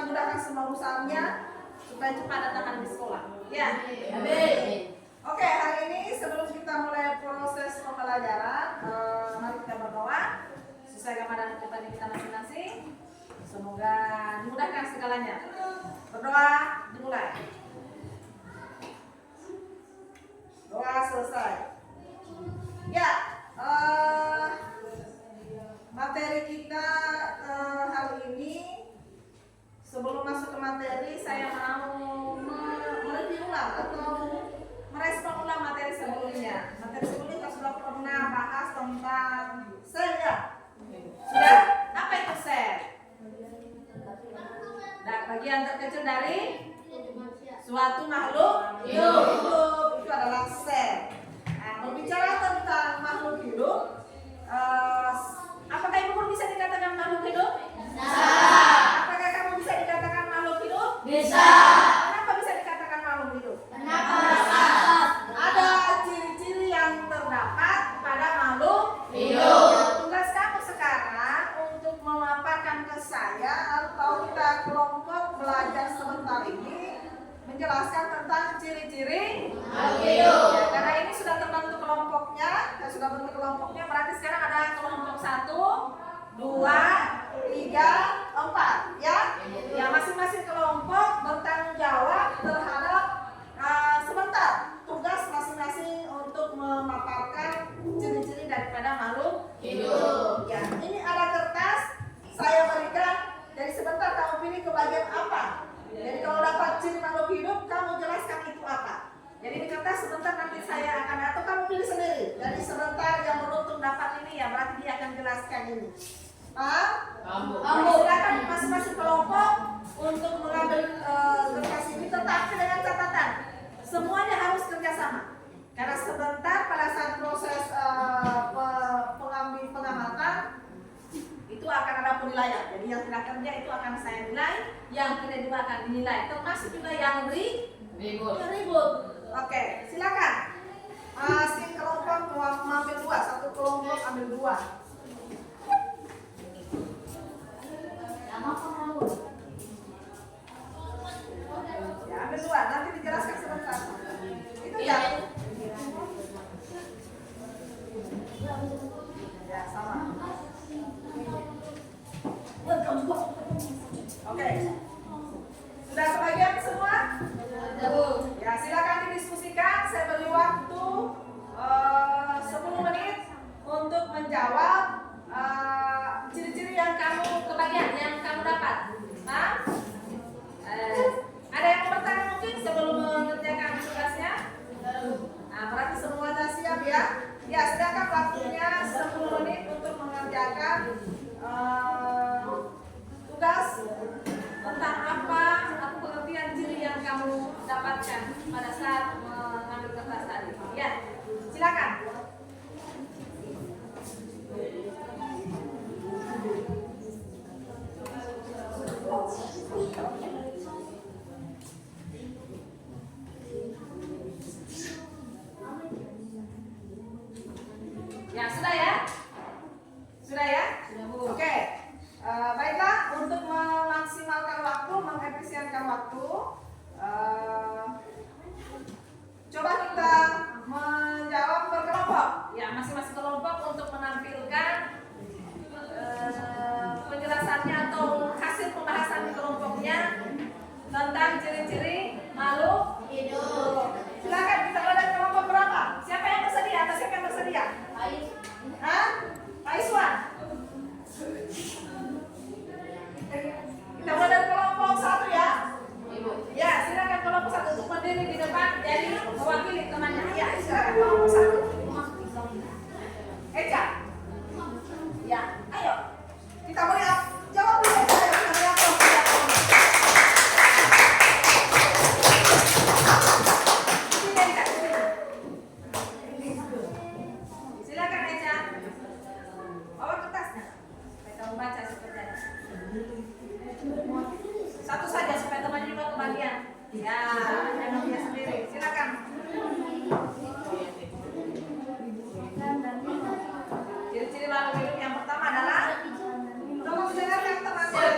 dimudahkan semua urusannya supaya cepat datang di sekolah. Ya. Amin. Oke, hari ini sebelum kita mulai proses pembelajaran, mari kita berdoa sesuai kepada kehidupan kita masing-masing. Semoga dimudahkan segalanya. Berdoa dimulai. Doa selesai. Ya, materi kita hari ini, sebelum masuk ke materi, saya mau mereview ulang atau merespon ulang materi sebelumnya. Materi sebelumnya kita sudah pernah bahas tentang sel ya. Sudah? Apa itu sel? Nah, bagian terkecil dari suatu makhluk hidup. Itu adalah sel. Nah, berbicara tentang makhluk hidup, apakah ibu bisa dikatakan makhluk hidup? Bisa. Apakah kamu bisa dikatakan makhluk hidup? Bisa. Kenapa bisa dikatakan makhluk hidup? Kenapa bisa? Ada ciri-ciri yang terdapat pada makhluk Hidup. Tugas kamu sekarang untuk memaparkan ke saya atau kita kelompok belajar sebentar ini menjelaskan tentang ciri-ciri Makhluk hidup. ya, karena ini sudah terbentuk kelompoknya, sudah bentuk kelompoknya, berarti sekarang ada kelompok 1, 2, 3, 4 ya. Ya, masing-masing kelompok bertanggung jawab terhadap sebentar tugas masing-masing untuk memaparkan ciri-ciri daripada makhluk Hidup. ya. Ini ada kertas saya berikan, jadi sebentar kamu pilih ke bagian apa. Jadi kalau dapat ciri makhluk hidup, kamu jelaskan itu apa. Jadi di kertas sebentar nanti saya akan, atau kamu pilih sendiri. Jadi sebentar yang beruntung dapat ini ya, berarti dia akan jelaskan ini. Paham? Kamu silakan masing-masing kelompok untuk mengambil kertas ini, tetapi dengan catatan semuanya harus kerjasama. Karena sebentar pada saat proses pengamatan itu akan ada penilaian. Jadi yang tidak kerja itu akan saya nilai, yang tidak juga akan dinilai. Termasuk juga yang ribut. Oke, silakan. Masing kelompok mau ambil 2, satu kelompok ambil 2. Ya, ambil 2, nanti dijelaskan sebentar. Itu ya. Ya, sama. Oke. Sudah kebagian semua? Ya, silakan didiskusikan. Saya beri waktu 10 menit untuk menjawab ciri-ciri yang kamu kebagian, yang kamu dapat. Nah, ada yang mau bertanya mungkin sebelum mengerjakan tugasnya? Nah, berarti semuanya siap ya? Ya, silakan waktunya 10 menit untuk mengerjakan tugas tentang apa pengertian ciri yang kamu dapatkan pada saat mengambil kertas tadi. Ya, silakan. Ya, sudah ya? Sudah ya? Oke. Baiklah, untuk memaksimalkan waktu, mengefisienkan waktu, coba kita menjawab berkelompok. Ya, masing-masing kelompok untuk menampilkan penjelasannya atau hasil pembahasan di kelompoknya tentang ciri-ciri makhluk hidup. Silakan, kita mulai dari kelompok berapa? Siapa yang bersedia? Atau siapa yang bersedia? Hah? Pak Iswan? Kita mulai dari kelompok 1 ya. Ya, silakan kelompok 1 untuk berdiri di depan, jadi mewakili temannya. Ya, silakan kelompok 1. Eca. Ya, ayo. Kita boleh jawab dulu. Silakan Eca. Bawa kertasnya. Supaya kamu baca sepertinya. Satu saja supaya temannya juga kebagian. Ya, jangan dia sendiri. Silakan. Ciri-ciri makhluk hidup yang pertama adalah tolong dengarkan temannya.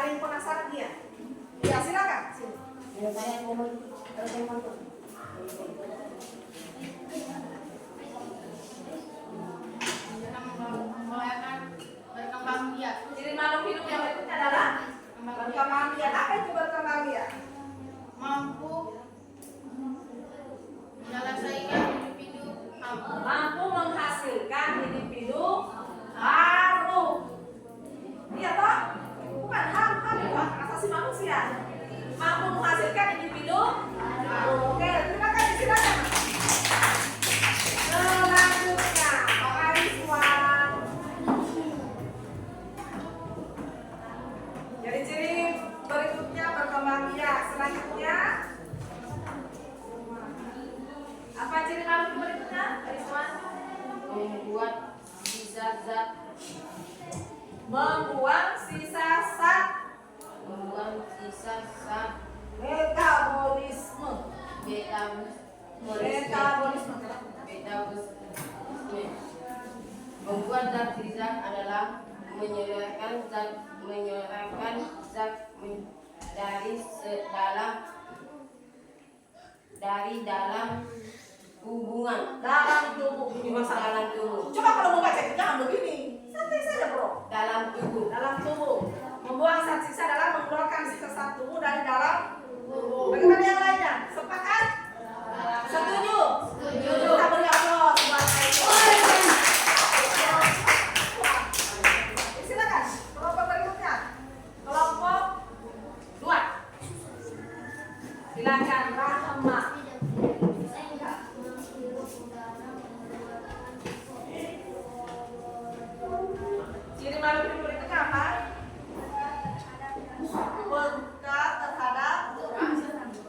yang penasaran dia? Ya silakan. Sini. Saya ngomong terus saya ngomong. Berkembang biak. Ciri makhluk hidup yang berikutnya adalah berkembang biak. Apa itu berkembang biak? Mampu menyelesaikan individu Mampu menghasilkan individu baru. Iya toh? Bukan ham itu hak asasi manusia. Mampu menghasilkan individu baru. Oke, terima kasih, silakan. Selanjutnya, Pak Rizwan. Jadi ciri berikutnya berkembang biak. Selanjutnya apa ciri makhluk berikutnya? Pak Rizwan? membuat zat-zat Membuang sisa zat metabolisme. Metabolisme. Membuat zat adalah menyelurahkan zat dari dalam hubungan Dalam tubuh. dalam tubuh Coba kalau mau baca jangan begini. Santai saja bro. dalam tubuh Dalam tubuh. Membuang zat sisa adalah mengeluarkan sisa zat tubuh dari dalam tubuh. Bagaimana yang lainnya? Sepakat? Setuju? Setuju. Kita beri aplaus buat Aisyah. Silakan. Kelompok berikutnya. Kelompok 2. Silakan Rahma. Ciri makhluk hidup berikutnya apa? Peka terhadap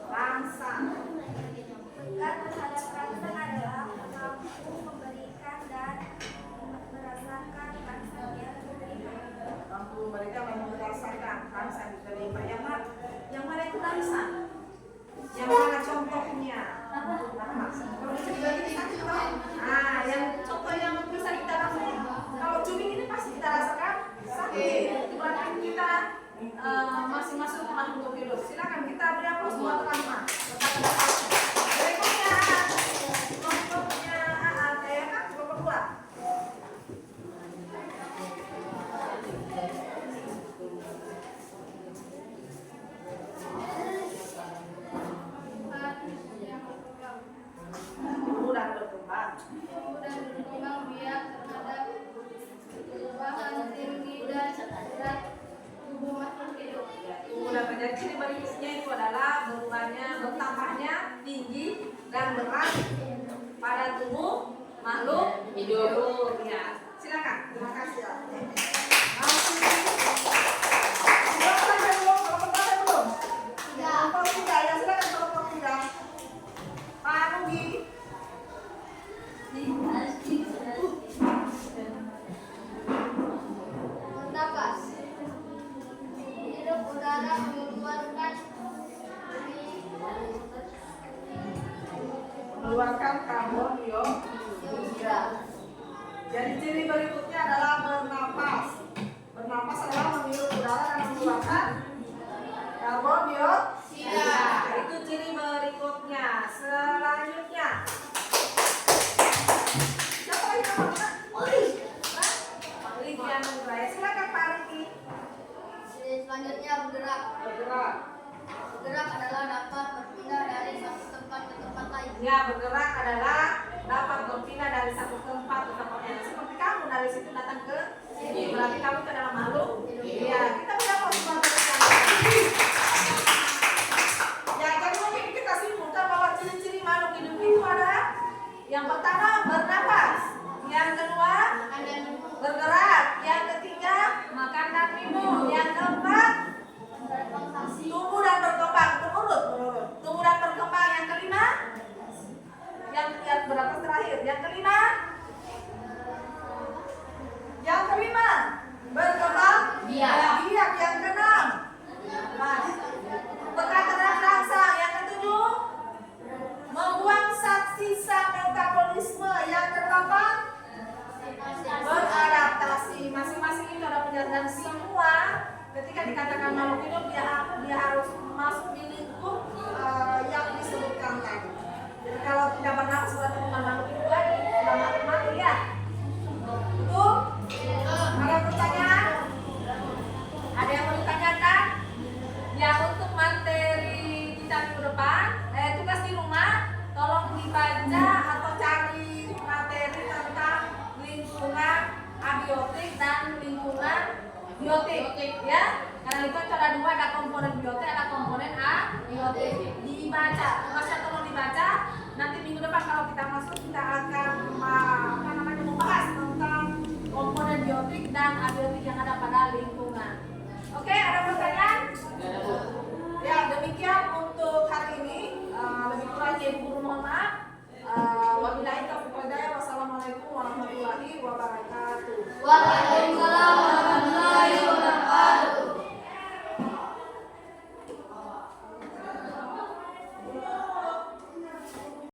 rangsa. Peka terhadap rangsangan adalah mampu memberikan dan merasakan rasa yang diterima. Mampu memberikan dan merasakan rangsa yang diterima. Yang mana itu rangsa? Yang mana contohnya? Kalau bisa dibagi satu. Nah, yang contoh yang bisa kita rasakan. Kalau cubit ini pasti kita rasakan sakit. Berarti kita masing-masing makhluk hidup. Silakan kita beri aplaus buat Rahma. Berikutnya kelompoknya AAT kan kelompok 2. Tumbuh dan berkembang. dan berkembang biak terhadap perubahan tinggi dan berat tubuh makhluk hidup. Tumbuh dan berkembang. Ciri berikutnya itu adalah bertambahnya tinggi dan berat pada tubuh makhluk hidup. Ya, silakan. Terima kasih. Ya. Kelompok saja belum? Kelompok berapa belum? Kelompok 3 ya, silakan kelompok 3. Pak Nugi. Bernapas. Hidup udara Mengeluarkan karbon dioksida. Jadi ciri berikutnya adalah bernapas. Bernapas adalah menghirup udara dan mengeluarkan karbon dioksida. Itu ciri berikutnya. Selanjutnya. Siapa lagi namanya? Hah? Pak Riki Anugrah. Silakan Pak Riki. Selanjutnya bergerak. Bergerak. Bergerak adalah dapat berpindah dari satu tempat ke tempat lain. Ya, bergerak adalah dapat berpindah dari satu tempat ke tempat lain. Seperti kamu dari situ datang ke sini. Berarti kamu itu adalah makhluk. Iya, kita berapa semua ya, jadi mungkin kita simpulkan bahwa ciri-ciri makhluk hidup itu adalah yang pertama bernapas, yang kedua bergerak, yang ketiga makan dan minum, yang keempat tumbuh dan berkembang. Menurut tumbuh dan berkembang. Yang kelima, yang berapa terakhir? Yang kelima berkembang biak. Yang keenam peka terhadap rangsa. Yang ketujuh membuang zat sisa metabolisme. Yang kedelapan beradaptasi. Masing-masing itu ada penjelasan semua ketika dikatakan makhluk hidup dia harus masuk di lingkup yang disebutkan tadi. Jadi kalau tidak bernafas berarti bukan makhluk hidup lagi, sudah mati ya. Betul? Ada pertanyaan? Ada yang mau ditanyakan? Ya, untuk materi kita minggu depan, tugas di rumah, tolong dibaca atau cari materi tentang lingkungan abiotik dan lingkungan biotik, ya. Karena itu ada dua, ada komponen biotik, ada komponen abiotik. Dibaca, tugasnya tolong dibaca. Nanti minggu depan kalau kita masuk kita akan membahas tentang komponen biotik dan abiotik yang ada pada lingkungan. Oke, ada pertanyaan? Ya, demikian untuk hari ini. Lebih kurangnya Ibu Guru mohon maaf. Wabillahi taufiq wal hidayah. Wassalamualaikum warahmatullahi wabarakatuh.